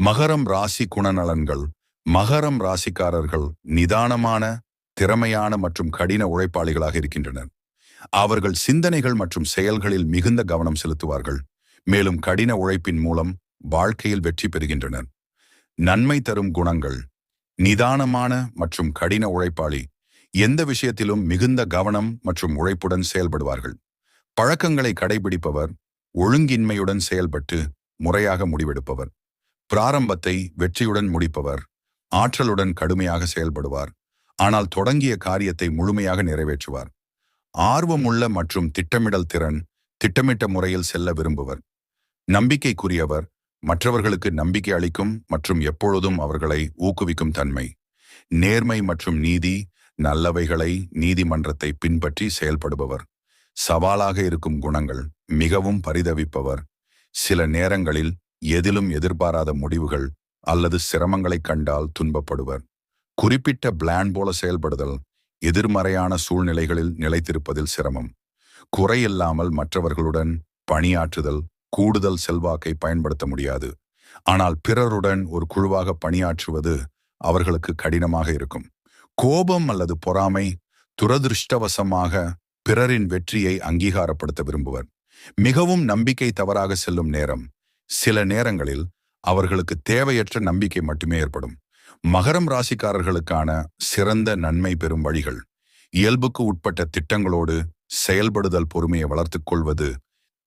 மகரம் ராசி குணநலன்கள். மகரம் ராசிக்காரர்கள் நிதானமான, திறமையான மற்றும் கடின உழைப்பாளிகளாக இருக்கின்றனர். அவர்கள் சிந்தனைகள் மற்றும் செயல்களில் மிகுந்த கவனம் செலுத்துவார்கள். மேலும் கடின உழைப்பின் மூலம் வாழ்க்கையில் வெற்றி பெறுகின்றனர். நன்மை தரும் குணங்கள். நிதானமான மற்றும் கடின உழைப்பாளி. எந்த விஷயத்திலும் மிகுந்த கவனம் மற்றும் உழைப்புடன் செயல்படுவார்கள். பழக்கங்களை கடைபிடிப்பவர். ஒழுங்கின்மையுடன் செயல்பட்டு முறையாக முடிவெடுப்பவர். பிராரம்பத்தை வெற்றியுடன் முடிப்பவர். ஆற்றலுடன் கடுமையாக செயல்படுவார். ஆனால் தொடங்கிய காரியத்தை முழுமையாக நிறைவேற்றுவார். ஆர்வமுள்ள மற்றும் திட்டமிடல் திறன். திட்டமிட்ட முறையில் செல்ல விரும்புவர். நம்பிக்கைக்குரியவர். மற்றவர்களுக்கு நம்பிக்கை அளிக்கும் மற்றும் எப்பொழுதும் அவர்களை ஊக்குவிக்கும் தன்மை. நேர்மை மற்றும் நீதி. நல்லவைகளை நீதிமன்றத்தை பின்பற்றி செயல்படுபவர். சவாலாக இருக்கும் குணங்கள். மிகவும் பரிதவிப்பவர். சில நேரங்களில் எதிலும் எதிர்பாராத முடிவுகள் அல்லது சிரமங்களை கண்டால் துன்பப்படுவர். குறிப்பிட்ட பிளான் போல செயல்படுதல். எதிர்மறையான சூழ்நிலைகளில் நிலைத்திருப்பதில் சிரமம். குறையில்லாமல் மற்றவர்களுடன் பணியாற்றுதல். கூடுதல் செல்வாக்கை பயன்படுத்த முடியாது. ஆனால் பிறருடன் ஒரு குழுவாக பணியாற்றுவது அவர்களுக்கு கடினமாக இருக்கும். கோபம் அல்லது பொறாமை. துரதிருஷ்டவசமாக பிறரின் வெற்றியை அங்கீகாரப்படுத்த விரும்புவர். மிகவும் நம்பிக்கை தவறாக செல்லும் நேரம். சில நேரங்களில் அவர்களுக்கு தேவையற்ற நம்பிக்கை மட்டுமே ஏற்படும். மகரம் ராசிக்காரர்களுக்கான சிறந்த நன்மை பெறும் வழிகள். இயல்புக்கு உட்பட்ட திட்டங்களோடு செயல்படுதல். பொறுமையை வளர்த்துக் கொள்வது.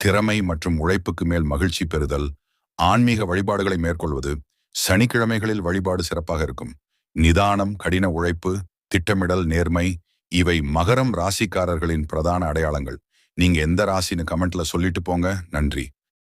திறமை மற்றும் உழைப்புக்கு மேல் மகிழ்ச்சி பெறுதல். ஆன்மீக வழிபாடுகளை மேற்கொள்வது. சனிக்கிழமைகளில் வழிபாடு சிறப்பாக இருக்கும். நிதானம், கடின உழைப்பு, திட்டமிடல், நேர்மை இவை மகரம் ராசிக்காரர்களின் பிரதான அடையாளங்கள். நீங்க எந்த ராசின்னு கமெண்ட்ல சொல்லிட்டு போங்க. நன்றி.